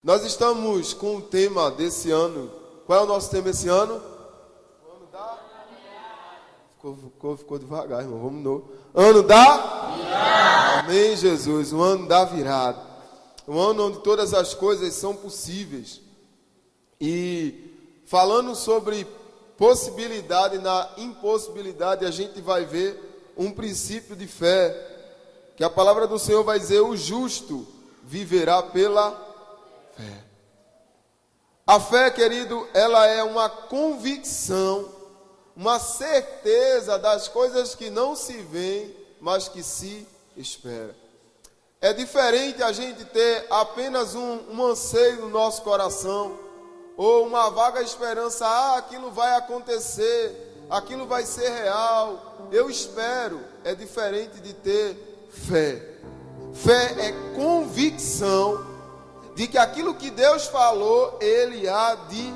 Nós estamos com o tema desse ano. Qual é o nosso tema esse ano? O ano da... Ficou devagar, irmão. Vamos no ano da virada. Amém, Jesus. O ano da virada. Um ano onde todas as coisas são possíveis. E falando sobre possibilidade na impossibilidade, a gente vai ver um princípio de fé. Que a palavra do Senhor vai dizer: o justo viverá pela fé. A fé, querido, ela é uma convicção, uma certeza das coisas que não se veem, mas que se espera. É diferente a gente ter apenas um anseio no nosso coração, ou uma vaga esperança: aquilo vai acontecer, aquilo vai ser real, eu espero. É diferente de ter fé. Fé é convicção de que aquilo que Deus falou, Ele há de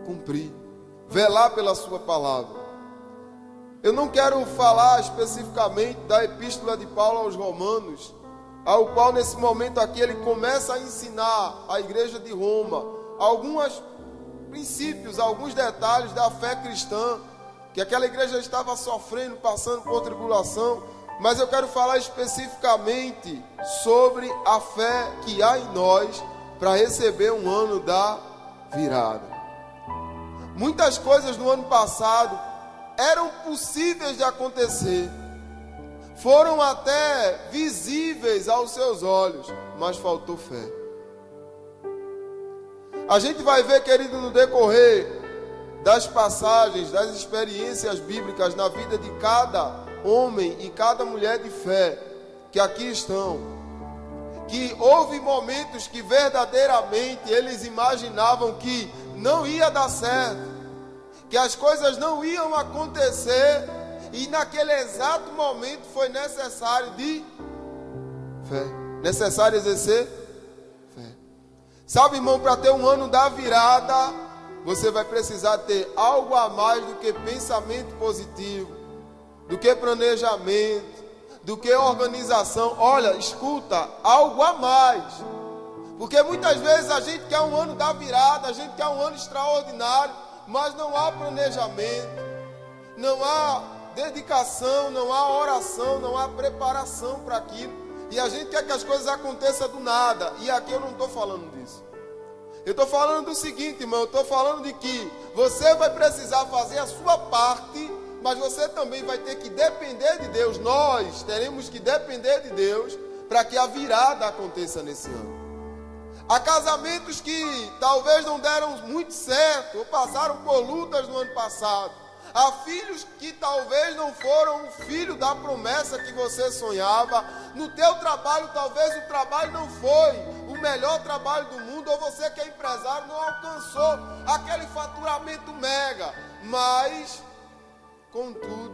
cumprir, velar pela sua palavra. Eu não quero falar especificamente da epístola de Paulo aos Romanos, ao qual nesse momento aqui ele começa a ensinar à igreja de Roma alguns princípios, alguns detalhes da fé cristã, que aquela igreja estava sofrendo, passando por tribulação. Mas eu quero falar especificamente sobre a fé que há em nós para receber um ano da virada. Muitas coisas no ano passado eram possíveis de acontecer, foram até visíveis aos seus olhos, mas faltou fé. A gente vai ver, querido, no decorrer das passagens, das experiências bíblicas na vida de cada homem e cada mulher de fé que aqui estão, que houve momentos que verdadeiramente eles imaginavam que não ia dar certo, que as coisas não iam acontecer, e naquele exato momento foi necessário de fé, necessário exercer fé. Sabe, irmão, para ter um ano da virada, você vai precisar ter algo a mais do que pensamento positivo, do que planejamento, do que organização. Olha, escuta, algo a mais. Porque muitas vezes a gente quer um ano da virada, a gente quer um ano extraordinário, mas não há planejamento, não há dedicação, não há oração, não há preparação para aquilo. E a gente quer que as coisas aconteçam do nada. E aqui eu não estou falando disso. Eu estou falando do seguinte, irmão, eu estou falando de que você vai precisar fazer a sua parte, mas você também vai ter que depender de Deus. Nós teremos que depender de Deus para que a virada aconteça nesse ano. Há casamentos que talvez não deram muito certo, ou passaram por lutas no ano passado. Há filhos que talvez não foram o filho da promessa que você sonhava. No teu trabalho, talvez o trabalho não foi o melhor trabalho do mundo, ou você que é empresário não alcançou aquele faturamento mega. Mas, contudo,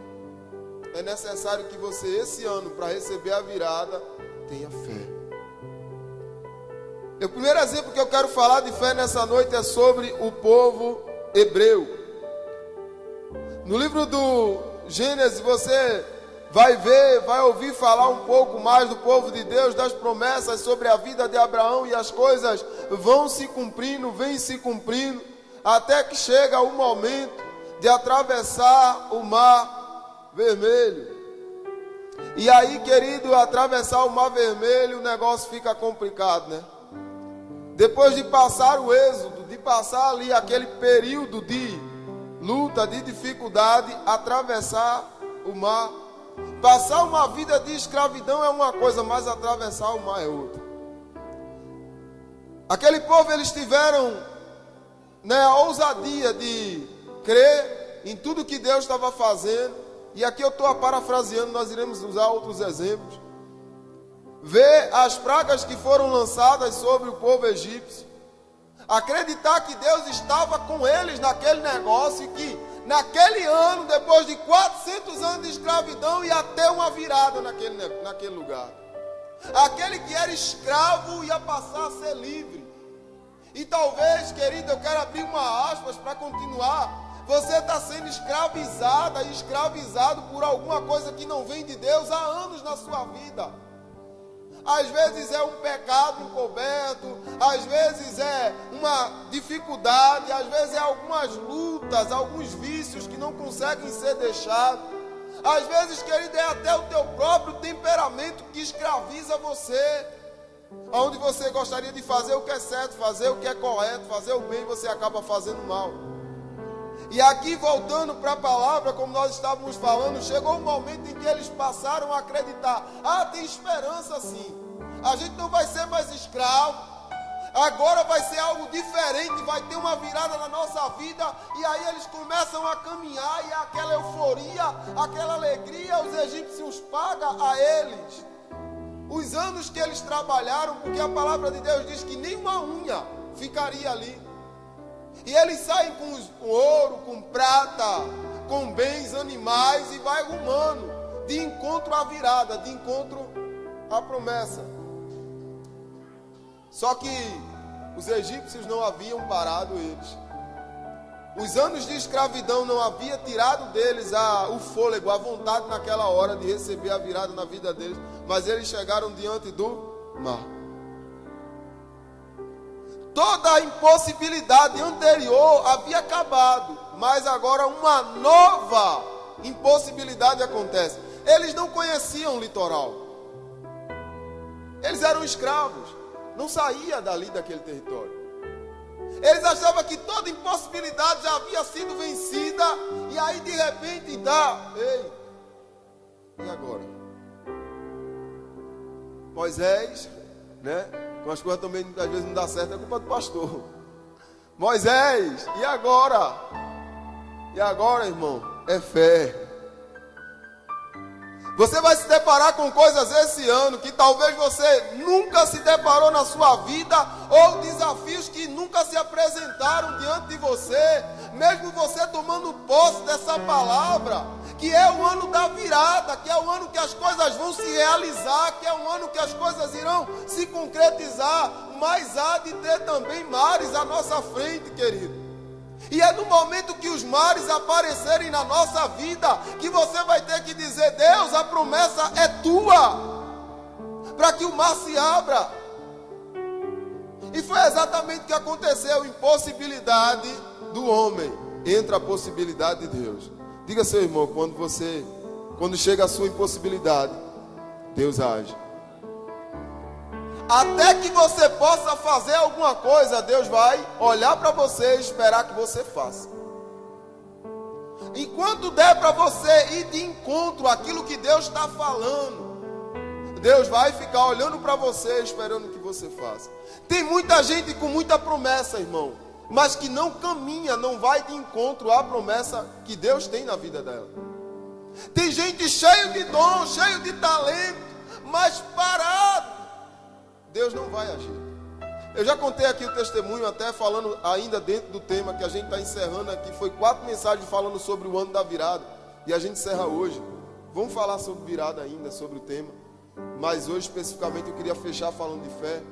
é necessário que você esse ano, para receber a virada, tenha fé. O primeiro exemplo que eu quero falar de fé nessa noite é sobre o povo hebreu. No livro do Gênesis você vai ver, vai ouvir falar um pouco mais do povo de Deus, das promessas sobre a vida de Abraão, e as coisas vão se cumprindo, vêm se cumprindo, até que chega o momento de atravessar o Mar Vermelho. E aí, querido, atravessar o Mar Vermelho, o negócio fica complicado, né? Depois de passar o êxodo, de passar ali aquele período de luta, de dificuldade, atravessar o mar. Passar uma vida de escravidão é uma coisa, mas atravessar o mar é outra. Aquele povo, eles tiveram, a ousadia de crer em tudo que Deus estava fazendo. E aqui eu estou parafraseando, nós iremos usar outros exemplos. Ver as pragas que foram lançadas sobre o povo egípcio. Acreditar que Deus estava com eles naquele negócio, e que naquele ano, depois de 400 anos de escravidão, ia ter uma virada naquele lugar. Aquele que era escravo ia passar a ser livre. E talvez, querido, eu quero abrir uma aspas para continuar. Você está sendo escravizada e escravizado por alguma coisa que não vem de Deus há anos na sua vida. às vezes é um pecado encoberto, às vezes é uma dificuldade, às vezes é algumas lutas, alguns vícios que não conseguem ser deixados. Às vezes, querido, é até o teu próprio temperamento que escraviza você. Onde você gostaria de fazer o que é certo, fazer o que é correto, fazer o bem, você acaba fazendo mal. E aqui, voltando para a palavra, como nós estávamos falando, chegou um momento em que eles passaram a acreditar: tem esperança sim, a gente não vai ser mais escravo, agora vai ser algo diferente, vai ter uma virada na nossa vida. E aí eles começam a caminhar, e aquela euforia, aquela alegria, os egípcios pagam a eles os anos que eles trabalharam, porque a palavra de Deus diz que nem uma unha ficaria ali. E eles saem com ouro, com prata, com bens animais, e vai rumando de encontro à virada, de encontro à promessa. Só que os egípcios não haviam parado eles. Os anos de escravidão não haviam tirado deles o fôlego, a vontade naquela hora de receber a virada na vida deles. Mas eles chegaram diante do mar. Toda a impossibilidade anterior havia acabado, mas agora uma nova impossibilidade acontece. Eles não conheciam o litoral. Eles eram escravos, não saía dali daquele território. Eles achavam que toda impossibilidade já havia sido vencida, e aí de repente e agora? Moisés, com as coisas também às vezes não dá certo, é culpa do pastor. Moisés, e agora? E agora, irmão? É fé. Você vai se deparar com coisas esse ano que talvez você nunca se deparou na sua vida, ou desafios que nunca se apresentaram diante de você, mesmo você tomando posse dessa palavra, que é o ano da virada, que é o ano que as coisas vão se realizar, que é o ano que as coisas irão se concretizar, mas há de ter também mares à nossa frente, querido. E é no momento que os mares aparecerem na nossa vida que você vai ter que dizer: Deus, a promessa é tua, para que o mar se abra. E foi exatamente o que aconteceu. Impossibilidade do homem, entra a possibilidade de Deus. Diga, seu irmão, quando chega a sua impossibilidade, Deus age. Até que você possa fazer alguma coisa, Deus vai olhar para você e esperar que você faça. Enquanto der para você ir de encontro àquilo que Deus está falando, Deus vai ficar olhando para você, esperando que você faça. Tem muita gente com muita promessa, irmão, mas que não caminha, não vai de encontro à promessa que Deus tem na vida dela. Tem gente cheio de dom, cheio de talento, mas parado. Deus não vai agir. Eu já contei aqui o testemunho, até falando ainda dentro do tema que a gente está encerrando aqui. Foi 4 mensagens falando sobre o ano da virada, e a gente encerra hoje. Vamos falar sobre virada ainda, sobre o tema, mas hoje especificamente eu queria fechar falando de fé.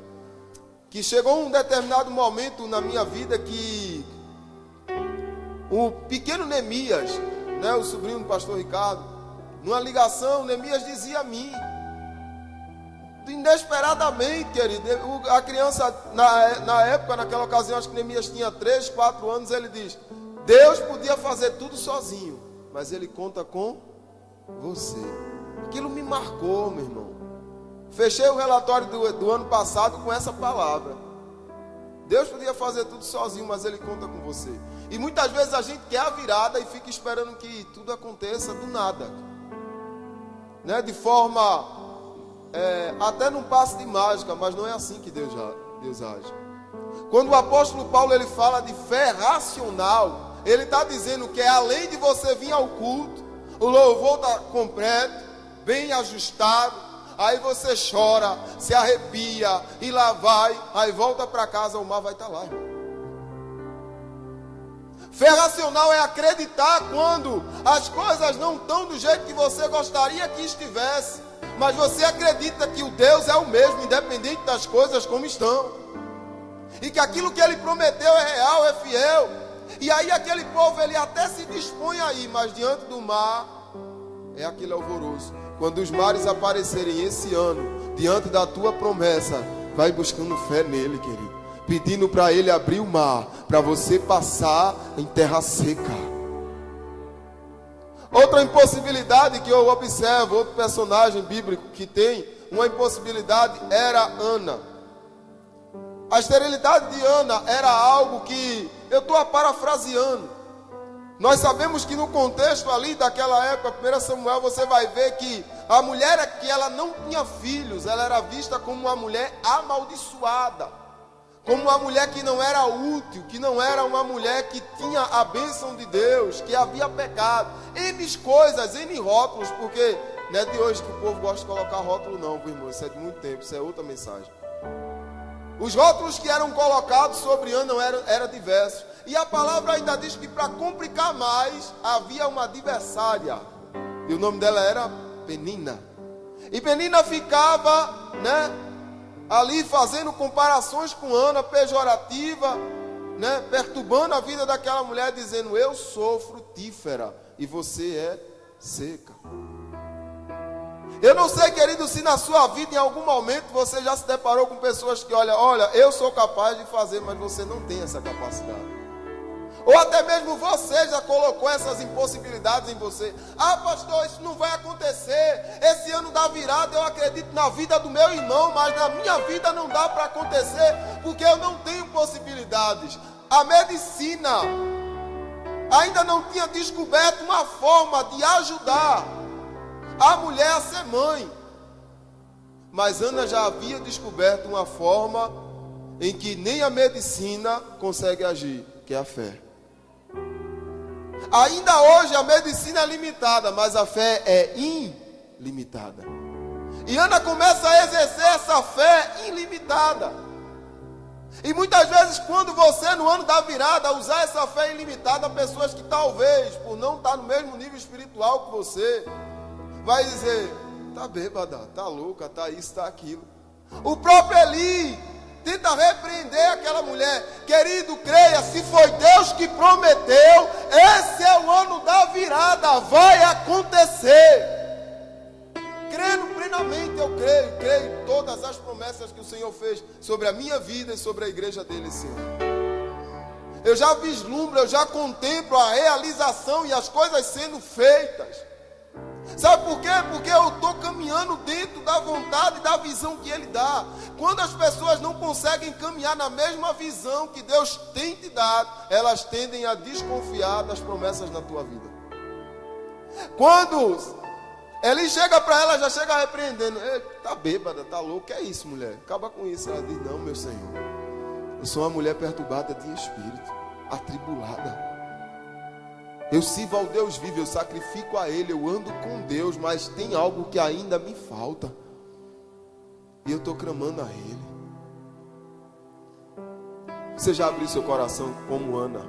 Que chegou um determinado momento na minha vida que o pequeno Neemias, o sobrinho do pastor Ricardo, numa ligação, Neemias dizia a mim, inesperadamente, querido, a criança, na época, naquela ocasião, acho que Neemias tinha 3, 4 anos, ele diz: Deus podia fazer tudo sozinho, mas Ele conta com você. Aquilo me marcou, meu irmão. Fechei o relatório do ano passado com essa palavra. Deus podia fazer tudo sozinho, mas Ele conta com você. E muitas vezes a gente quer a virada e fica esperando que tudo aconteça do nada, de forma... até num passe de mágica, mas não é assim que Deus age. Quando o apóstolo Paulo ele fala de fé racional, ele está dizendo que é além de você vir ao culto, o louvor está completo, bem ajustado, aí você chora, se arrepia, e lá vai, aí volta para casa, o mar vai estar lá, irmão. Fé racional é acreditar quando as coisas não estão do jeito que você gostaria que estivesse, mas você acredita que o Deus é o mesmo, independente das coisas como estão, e que aquilo que Ele prometeu é real, é fiel. E aí aquele povo, ele até se dispõe a ir, mas diante do mar é aquele alvoroço. Quando os mares aparecerem esse ano, diante da tua promessa, vai buscando fé nele, querido, pedindo para ele abrir o mar, para você passar em terra seca. Outra impossibilidade que eu observo, outro personagem bíblico que tem uma impossibilidade, era Ana. A esterilidade de Ana era algo que, eu estou parafraseando, nós sabemos que no contexto ali daquela época, 1 Samuel, você vai ver que a mulher que ela não tinha filhos, ela era vista como uma mulher amaldiçoada, como uma mulher que não era útil, que não era uma mulher que tinha a bênção de Deus, que havia pecado, N coisas, N rótulos, porque não é de hoje que o povo gosta de colocar rótulo não, meu irmão, isso é de muito tempo, isso é outra mensagem. Os rótulos que eram colocados sobre Ana eram diversos. E a palavra ainda diz que para complicar mais, havia uma adversária. E o nome dela era Penina. E Penina ficava, ali fazendo comparações com Ana, pejorativa, perturbando a vida daquela mulher, dizendo: eu sou frutífera e você é seca. Eu não sei, querido, se na sua vida em algum momento você já se deparou com pessoas que olha, eu sou capaz de fazer, mas você não tem essa capacidade. Ou até mesmo você já colocou essas impossibilidades em você. Ah, pastor, isso não vai acontecer. Esse ano da virada eu acredito na vida do meu irmão, mas na minha vida não dá para acontecer, porque eu não tenho possibilidades. A medicina ainda não tinha descoberto uma forma de ajudar a mulher a ser mãe. Mas Ana já havia descoberto uma forma em que nem a medicina consegue agir, que é a fé. Ainda hoje a medicina é limitada, mas a fé é ilimitada. E Ana começa a exercer essa fé ilimitada. E muitas vezes, quando você no ano da virada usar essa fé ilimitada, pessoas que talvez, por não estar no mesmo nível espiritual que você, vai dizer: tá bêbada, tá louca, tá isso, tá aquilo. O próprio Eli tenta repreender aquela mulher. Querido, creia, se foi Deus que prometeu, esse é o ano da virada, vai acontecer. Crendo plenamente, eu creio em todas as promessas que o Senhor fez sobre a minha vida e sobre a igreja dele esse ano. Eu já vislumbro, eu já contemplo a realização e as coisas sendo feitas. Sabe por quê? Porque eu estou caminhando dentro da vontade e da visão que Ele dá. Quando as pessoas não conseguem caminhar na mesma visão que Deus tem te dado, elas tendem a desconfiar das promessas na tua vida. Quando Ele chega para ela, já chega repreendendo: tá bêbada, tá louca, é isso, mulher? Acaba com isso. Ela diz: não, meu Senhor, eu sou uma mulher perturbada de espírito, atribulada. Eu sirvo ao Deus vivo, eu sacrifico a Ele, eu ando com Deus, mas tem algo que ainda me falta. E eu estou clamando a Ele. Você já abriu seu coração como Ana?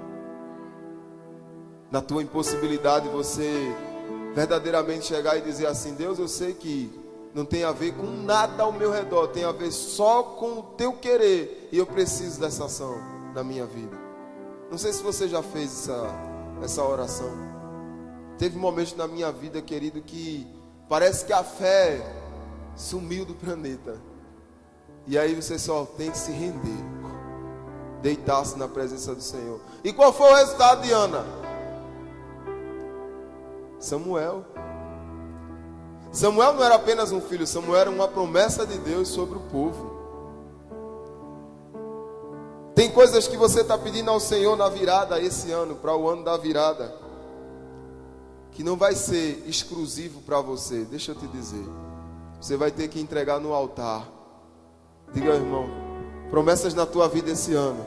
Na tua impossibilidade, você verdadeiramente chegar e dizer assim: Deus, eu sei que não tem a ver com nada ao meu redor, tem a ver só com o teu querer, e eu preciso dessa ação na minha vida. Não sei se você já fez essa oração. Teve momentos na minha vida, querido, que parece que a fé sumiu do planeta. E aí você só tem que se render, deitar-se na presença do Senhor. E qual foi o resultado de Ana? Samuel. Samuel não era apenas um filho, Samuel era uma promessa de Deus sobre o povo. Tem coisas que você está pedindo ao Senhor na virada esse ano, para o ano da virada, que não vai ser exclusivo para você. Deixa eu te dizer, você vai ter que entregar no altar. Diga, irmão, promessas na tua vida esse ano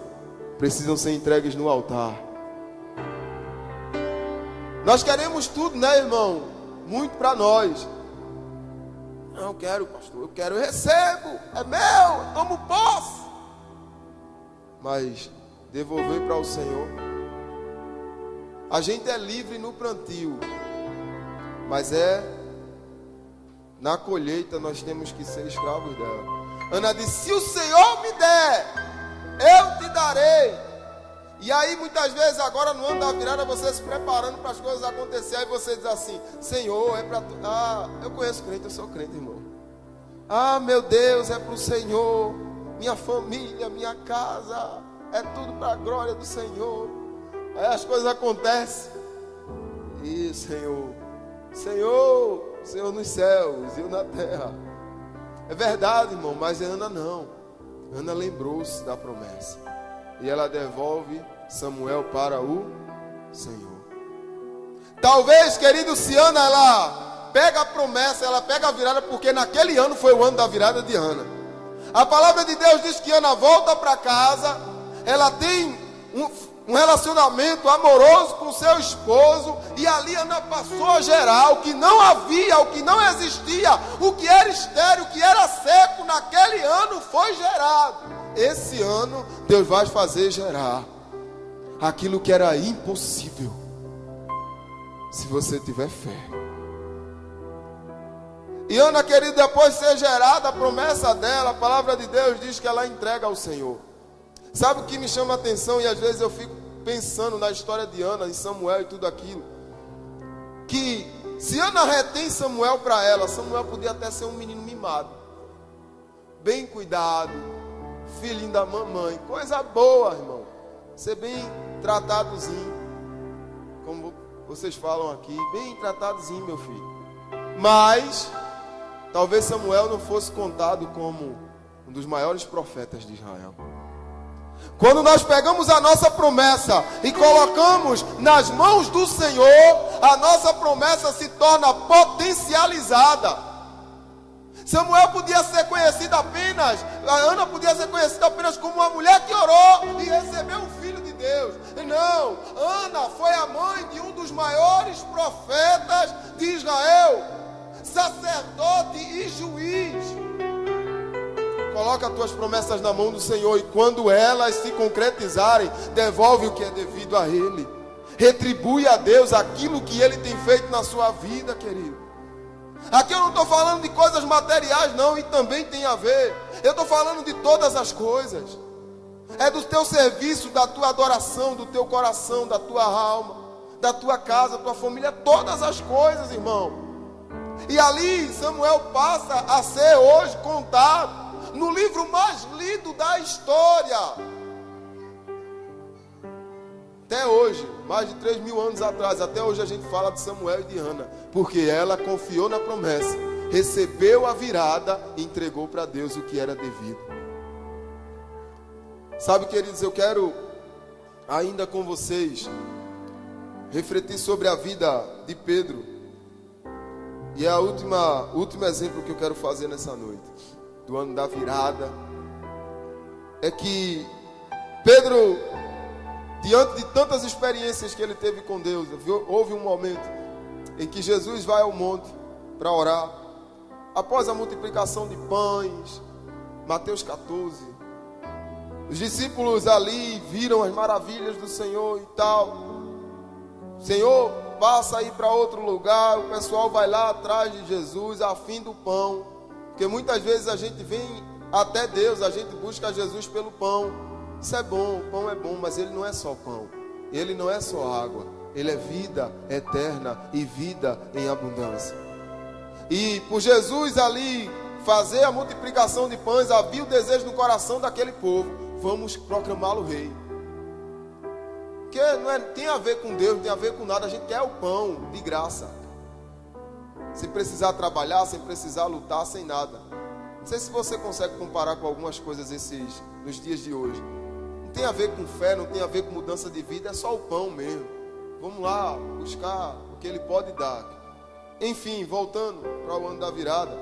precisam ser entregues no altar. Nós queremos tudo, né, irmão? Muito para nós. Não, eu quero, pastor, eu quero, eu recebo, é meu, eu tomo posse. Mas devolver para o Senhor. A gente é livre no plantio, mas na colheita nós temos que ser escravos dela. Ana disse: se o Senhor me der, eu te darei. E aí muitas vezes agora no ano da virada, você se preparando para as coisas acontecerem, aí você diz assim: Senhor, é para tu. Ah, eu conheço crente, eu sou crente, irmão. Ah, meu Deus, é para o Senhor. Minha família, minha casa, é tudo para a glória do Senhor. Aí as coisas acontecem. E Senhor nos céus e eu na terra. É verdade, irmão, mas Ana não. Ana lembrou-se da promessa. E ela devolve Samuel para o Senhor. Talvez, querido, se Ana, ela pega a promessa, ela pega a virada, porque naquele ano foi o ano da virada de Ana. A palavra de Deus diz que Ana volta para casa, ela tem um relacionamento amoroso com seu esposo, e ali Ana passou a gerar o que não havia, o que não existia, o que era estéril, o que era seco, naquele ano foi gerado. Esse ano Deus vai fazer gerar aquilo que era impossível, se você tiver fé. E Ana, querido, depois de ser gerada, a promessa dela, a palavra de Deus diz que ela entrega ao Senhor. Sabe o que me chama a atenção, e às vezes eu fico pensando na história de Ana, em Samuel e tudo aquilo, que se Ana retém Samuel para ela, Samuel podia até ser um menino mimado, bem cuidado, filhinho da mamãe, coisa boa, irmão, ser bem tratadozinho, como vocês falam aqui, bem tratadozinho, meu filho. Mas talvez Samuel não fosse contado como um dos maiores profetas de Israel. Quando nós pegamos a nossa promessa e colocamos nas mãos do Senhor, a nossa promessa se torna potencializada. Samuel podia ser conhecido apenas, a Ana podia ser conhecida apenas como uma mulher que orou e recebeu um filho de Deus. Não, Ana foi a mãe de um dos maiores profetas de Israel, sacerdote e juiz. Coloca as tuas promessas na mão do Senhor, e quando elas se concretizarem, devolve o que é devido a Ele. Retribui a Deus aquilo que Ele tem feito na sua vida, querido. Aqui eu não estou falando de coisas materiais, não, e também tem a ver. Eu estou falando de todas as coisas. É do teu serviço, da tua adoração, do teu coração, da tua alma, da tua casa, da tua família, todas as coisas, irmão. E ali Samuel passa a ser hoje contado no livro mais lido da história. Até hoje, mais de 3.000 anos atrás, até hoje a gente fala de Samuel e de Ana, porque ela confiou na promessa, recebeu a virada e entregou para Deus o que era devido. Sabe, queridos, eu quero ainda com vocês refletir sobre a vida de Pedro. E é o último exemplo que eu quero fazer nessa noite, do ano da virada, é que Pedro, diante de tantas experiências que ele teve com Deus, houve um momento em que Jesus vai ao monte para orar, após a multiplicação de pães, Mateus 14, os discípulos ali viram as maravilhas do Senhor e tal. Senhor, passa aí para outro lugar, o pessoal vai lá atrás de Jesus a fim do pão, porque muitas vezes a gente vem até Deus, a gente busca Jesus pelo pão. Isso é bom, o pão é bom, mas ele não é só pão, ele não é só água, ele é vida eterna e vida em abundância. E por Jesus ali fazer a multiplicação de pães, havia o desejo no coração daquele povo: vamos proclamá-lo rei. Porque não tem a ver com Deus, não tem a ver com nada, a gente quer o pão de graça, sem precisar trabalhar, sem precisar lutar, sem nada. Não sei se você consegue comparar com algumas coisas nos dias de hoje. Não tem a ver com fé, não tem a ver com mudança de vida, é só o pão mesmo. Vamos lá buscar o que Ele pode dar. Enfim, voltando para o ano da virada,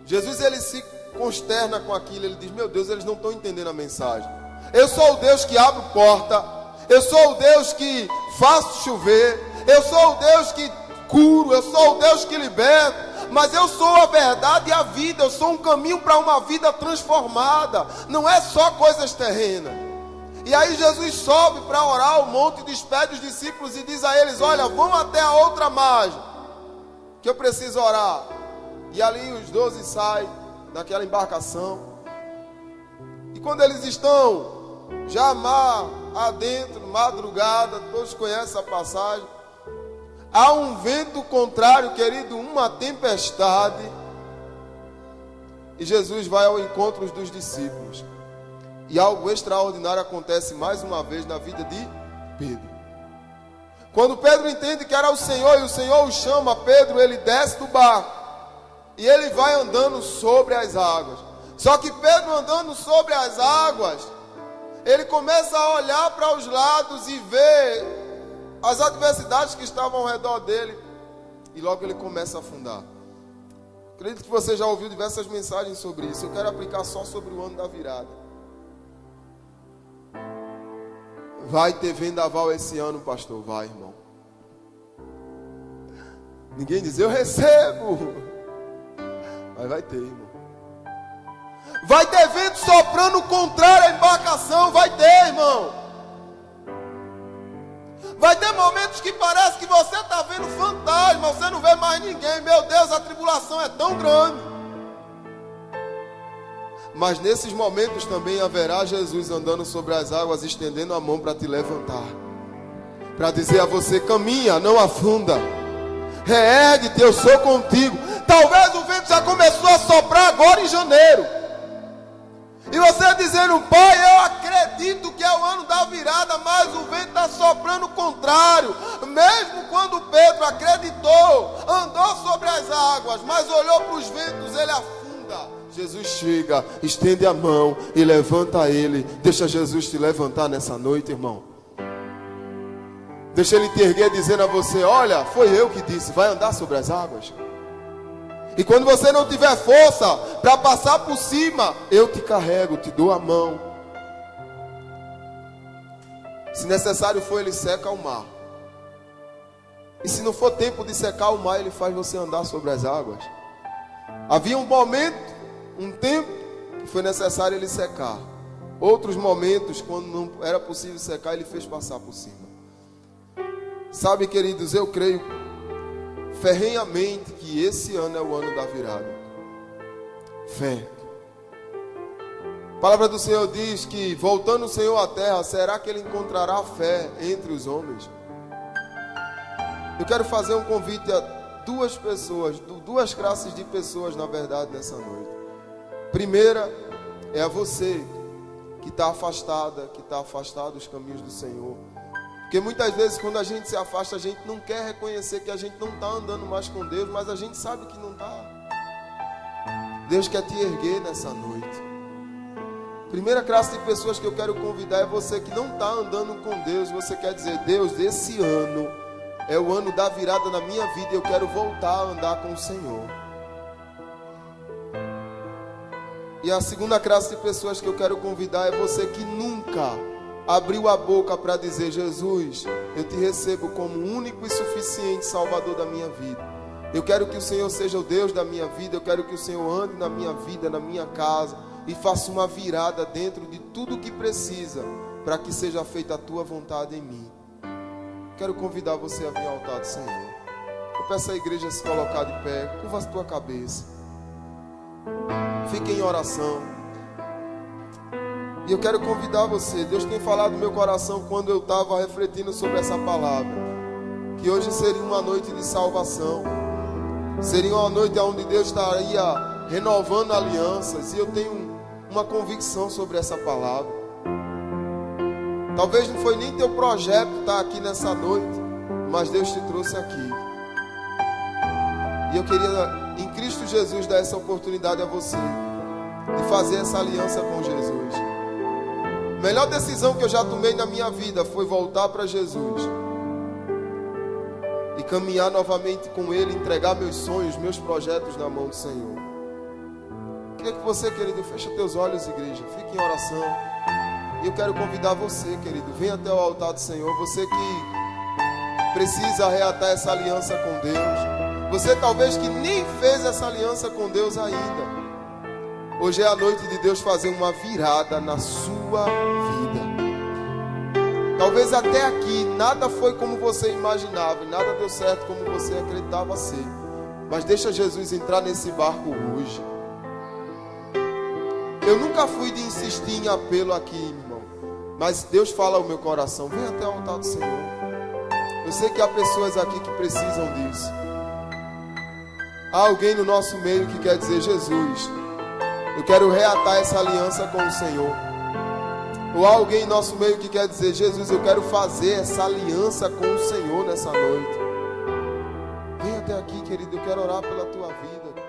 Jesus, ele se consterna com aquilo, ele diz: meu Deus, eles não estão entendendo a mensagem. Eu sou o Deus que abre porta, eu sou o Deus que faço chover, eu sou o Deus que curo, eu sou o Deus que liberta. Mas eu sou a verdade e a vida, eu sou um caminho para uma vida transformada, não é só coisas terrenas. E aí Jesus sobe para orar ao monte, despede os discípulos e diz a eles: olha, vão até a outra margem, que eu preciso orar. E ali os 12 saem daquela embarcação, e quando eles estão já mar adentro, madrugada, todos conhecem a passagem, há um vento contrário, querido, uma tempestade, e Jesus vai ao encontro dos discípulos. E algo extraordinário acontece mais uma vez na vida de Pedro. Quando Pedro entende que era o Senhor e o Senhor o chama, Pedro, ele desce do barco e ele vai andando sobre as águas. Só que Pedro, andando sobre as águas, ele começa a olhar para os lados e ver as adversidades que estavam ao redor dele, e logo ele começa a afundar. Acredito que você já ouviu diversas mensagens sobre isso. Eu quero aplicar só sobre o ano da virada. Vai ter vendaval esse ano, pastor? Vai, irmão. Ninguém diz, eu recebo. Mas vai ter, irmão. Vai ter vento soprando contrário à embarcação. Vai ter, irmão. Vai ter momentos que parece que você está vendo fantasma, você não vê mais ninguém. Meu Deus, a tribulação é tão grande. Mas nesses momentos também haverá Jesus andando sobre as águas, estendendo a mão para te levantar, para dizer a você, caminha, não afunda. Reergue-te, eu sou contigo. Talvez o vento já começou a soprar agora em janeiro. E você dizendo, pai, eu acredito que é o ano da virada, mas o vento está soprando o contrário. Mesmo quando Pedro acreditou, andou sobre as águas, mas olhou para os ventos, ele afunda. Jesus chega, estende a mão e levanta ele. Deixa Jesus te levantar nessa noite, irmão. Deixa ele te erguer dizendo a você, olha, foi eu que disse, vai andar sobre as águas. E quando você não tiver força para passar por cima, eu te carrego, te dou a mão. Se necessário for, ele seca o mar. E se não for tempo de secar o mar, ele faz você andar sobre as águas. Havia um momento, um tempo, que foi necessário ele secar. Outros momentos, quando não era possível secar, ele fez passar por cima. Sabe, queridos, eu creio ferrenhamente que esse ano é o ano da virada. Fé. A palavra do Senhor diz que, voltando o Senhor à terra, será que ele encontrará fé entre os homens? Eu quero fazer um convite a duas pessoas, duas classes de pessoas, na verdade, nessa noite. Primeira é a você que está afastada, que está afastado dos caminhos do Senhor. Porque muitas vezes quando a gente se afasta, a gente não quer reconhecer que a gente não está andando mais com Deus, mas a gente sabe que não está. Deus quer te erguer nessa noite. Primeira classe de pessoas que eu quero convidar é você que não está andando com Deus. Você quer dizer, Deus, esse ano é o ano da virada na minha vida e eu quero voltar a andar com o Senhor. E a segunda classe de pessoas que eu quero convidar é você que nunca abriu a boca para dizer, Jesus, eu te recebo como único e suficiente Salvador da minha vida. Eu quero que o Senhor seja o Deus da minha vida. Eu quero que o Senhor ande na minha vida, na minha casa, e faça uma virada dentro de tudo que precisa para que seja feita a tua vontade em mim. Quero convidar você a vir ao altar do Senhor. Eu peço à igreja a se colocar de pé, curva a tua cabeça, fique em oração. E eu quero convidar você. Deus tem falado no meu coração quando eu estava refletindo sobre essa palavra, que hoje seria uma noite de salvação, seria uma noite onde Deus estaria renovando alianças. E eu tenho uma convicção sobre essa palavra. Talvez não foi nem teu projeto estar aqui nessa noite, mas Deus te trouxe aqui. E eu queria, em Cristo Jesus, dar essa oportunidade a você de fazer essa aliança com Jesus. A melhor decisão que eu já tomei na minha vida foi voltar para Jesus e caminhar novamente com Ele, entregar meus sonhos, meus projetos na mão do Senhor. Queria que você, querido, feche teus olhos, igreja, fique em oração. E eu quero convidar você, querido, venha até o altar do Senhor. Você que precisa reatar essa aliança com Deus, você talvez que nem fez essa aliança com Deus ainda. Hoje é a noite de Deus fazer uma virada na sua vida. Talvez até aqui nada foi como você imaginava, nada deu certo como você acreditava ser. Mas deixa Jesus entrar nesse barco hoje. Eu nunca fui de insistir em apelo aqui, irmão, mas Deus fala ao meu coração, vem até o altar do Senhor. Eu sei que há pessoas aqui que precisam disso. Há alguém no nosso meio que quer dizer, Jesus, Eu quero reatar essa aliança com o Senhor. Ou há alguém em nosso meio que quer dizer: Jesus, eu quero fazer essa aliança com o Senhor nessa noite. Vem até aqui, querido, eu quero orar pela tua vida.